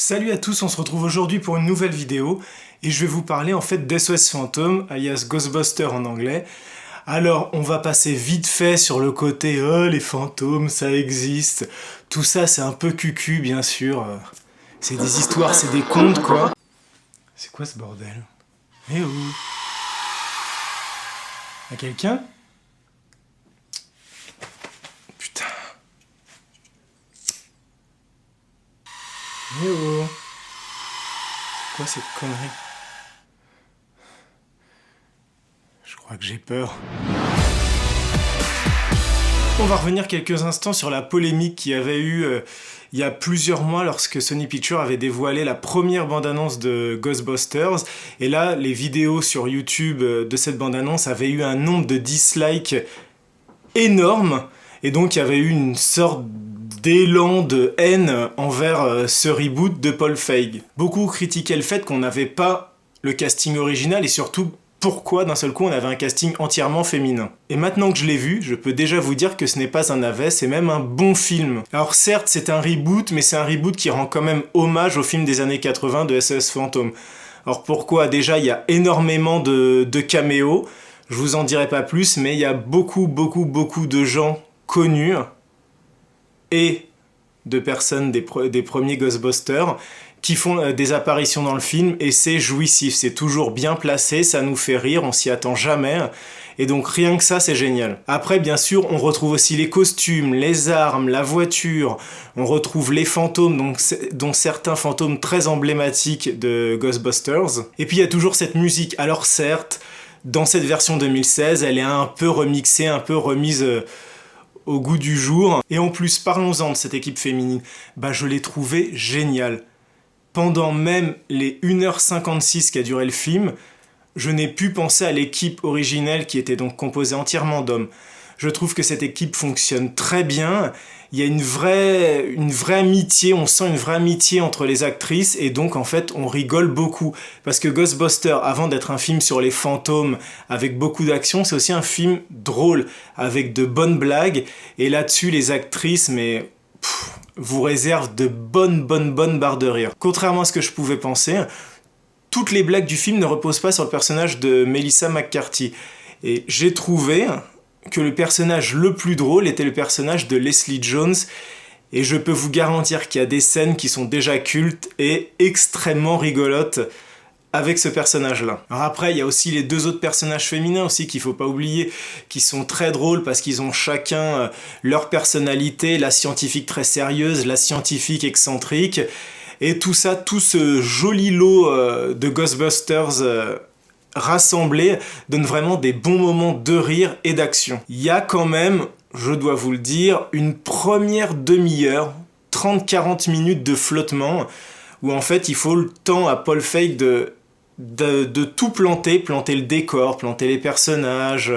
Salut à tous, on se retrouve aujourd'hui pour une nouvelle vidéo et je vais vous parler en fait d'SOS Phantom, alias Ghostbusters en anglais. Alors, on va passer vite fait sur le côté « Oh, les fantômes, ça existe ». Tout ça, c'est un peu cucu, bien sûr. C'est des histoires, c'est des contes, quoi. C'est quoi ce bordel? Eh oh! Y'a quelqu'un? Putain. Eh oh! C'est quoi cette connerie? Je crois que j'ai peur. On va revenir quelques instants sur la polémique qu'il y avait eu il y a plusieurs mois lorsque Sony Pictures avait dévoilé la première bande-annonce de Ghostbusters. Et là, les vidéos sur YouTube de cette bande-annonce avaient eu un nombre de dislikes énorme. Et donc, il y avait eu une sorte d'élan de haine envers ce reboot de Paul Feig. Beaucoup critiquaient le fait qu'on n'avait pas le casting original et surtout pourquoi d'un seul coup on avait un casting entièrement féminin. Et maintenant que je l'ai vu, je peux déjà vous dire que ce n'est pas un navet, c'est même un bon film. Alors certes c'est un reboot, mais c'est un reboot qui rend quand même hommage au film des années 80 de SOS Phantom. Alors pourquoi? Déjà il y a énormément de caméos, je vous en dirai pas plus, mais il y a beaucoup de gens connus et de personnes des premiers Ghostbusters qui font des apparitions dans le film et c'est jouissif, c'est toujours bien placé, ça nous fait rire, on s'y attend jamais et donc rien que ça c'est génial. Après bien sûr on retrouve aussi les costumes, les armes, la voiture, on retrouve les fantômes, dont certains fantômes très emblématiques de Ghostbusters et puis il y a toujours cette musique. Alors certes, dans cette version 2016 elle est un peu remixée, un peu remise au goût du jour. Et en plus, parlons-en de cette équipe féminine, je l'ai trouvée géniale. Pendant même les 1h56 qu'a duré le film, je n'ai pu penser à l'équipe originelle qui était donc composée entièrement d'hommes. Je trouve que cette équipe fonctionne très bien, il y a une vraie amitié, on sent une vraie amitié entre les actrices et donc en fait on rigole beaucoup. Parce que Ghostbusters, avant d'être un film sur les fantômes avec beaucoup d'action, c'est aussi un film drôle, avec de bonnes blagues et là-dessus les actrices, vous réservent de bonnes barres de rire. Contrairement à ce que je pouvais penser, toutes les blagues du film ne reposent pas sur le personnage de Melissa McCarthy. Et j'ai trouvé que le personnage le plus drôle était le personnage de Leslie Jones, et je peux vous garantir qu'il y a des scènes qui sont déjà cultes et extrêmement rigolotes avec ce personnage-là. Alors après, il y a aussi les deux autres personnages féminins aussi qu'il faut pas oublier, qui sont très drôles parce qu'ils ont chacun leur personnalité, la scientifique très sérieuse, la scientifique excentrique, et tout ça, tout ce joli lot de Ghostbusters rassemblés donne vraiment des bons moments de rire et d'action. Il y a quand même, je dois vous le dire, une première demi-heure, 30-40 minutes de flottement, où en fait il faut le temps à Paul Feig de tout planter le décor, planter les personnages,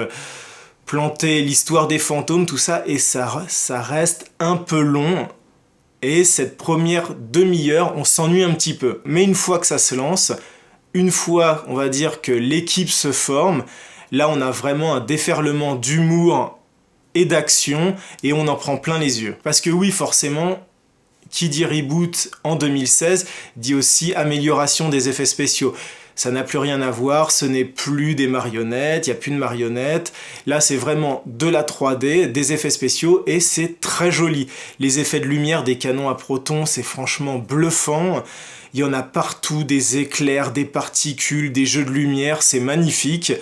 planter l'histoire des fantômes, tout ça, et ça reste un peu long. Et cette première demi-heure, on s'ennuie un petit peu. Mais une fois que ça se lance, une fois, on va dire, que l'équipe se forme, là on a vraiment un déferlement d'humour et d'action, et on en prend plein les yeux. Parce que oui, forcément, qui dit reboot en 2016, dit aussi amélioration des effets spéciaux. Ça n'a plus rien à voir, ce n'est plus des marionnettes, il n'y a plus de marionnettes. Là, c'est vraiment de la 3D, des effets spéciaux, et c'est très joli. Les effets de lumière des canons à protons, c'est franchement bluffant. Il y en a partout, des éclairs, des particules, des jeux de lumière, c'est magnifique.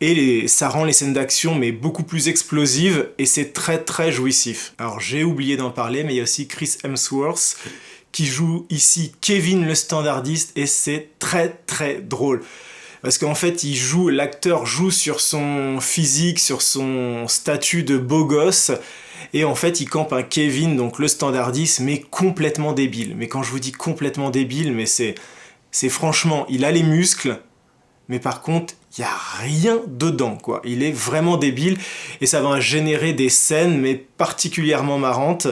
Et ça rend les scènes d'action beaucoup plus explosives, et c'est très jouissif. Alors j'ai oublié d'en parler, mais il y a aussi Chris Hemsworth, qui joue ici Kevin le standardiste, et c'est très drôle. Parce qu'en fait, l'acteur joue sur son physique, sur son statut de beau gosse, et en fait, il campe un Kevin, donc le standardiste, mais complètement débile. Mais quand je vous dis complètement débile, c'est franchement, il a les muscles, mais par contre, il n'y a rien dedans, quoi. Il est vraiment débile, et ça va générer des scènes, mais particulièrement marrantes,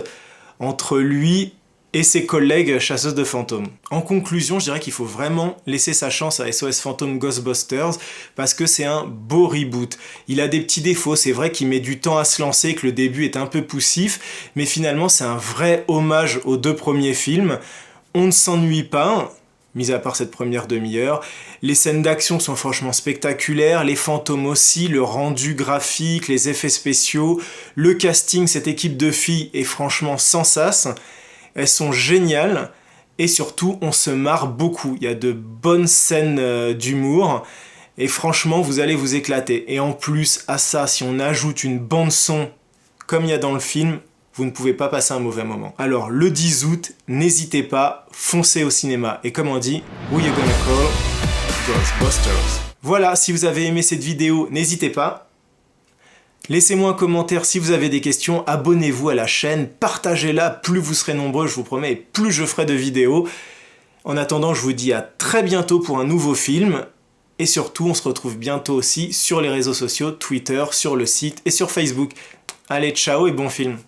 entre lui et ses collègues chasseuses de fantômes. En conclusion, je dirais qu'il faut vraiment laisser sa chance à SOS Phantom Ghostbusters parce que c'est un beau reboot. Il a des petits défauts, c'est vrai qu'il met du temps à se lancer, que le début est un peu poussif, mais finalement c'est un vrai hommage aux deux premiers films. On ne s'ennuie pas, mis à part cette première demi-heure. Les scènes d'action sont franchement spectaculaires, les fantômes aussi, le rendu graphique, les effets spéciaux, le casting, cette équipe de filles est franchement sans sas. Elles sont géniales et surtout on se marre beaucoup. Il y a de bonnes scènes d'humour et franchement vous allez vous éclater. Et en plus à ça, si on ajoute une bande son comme il y a dans le film, vous ne pouvez pas passer un mauvais moment. Alors le 10 août, n'hésitez pas, foncez au cinéma. Et comme on dit, who you gonna call? Ghostbusters. Voilà, si vous avez aimé cette vidéo, n'hésitez pas. Laissez-moi un commentaire si vous avez des questions, abonnez-vous à la chaîne, partagez-la, plus vous serez nombreux, je vous promets, et plus je ferai de vidéos. En attendant, je vous dis à très bientôt pour un nouveau film. Et surtout, on se retrouve bientôt aussi sur les réseaux sociaux, Twitter, sur le site et sur Facebook. Allez, ciao et bon film.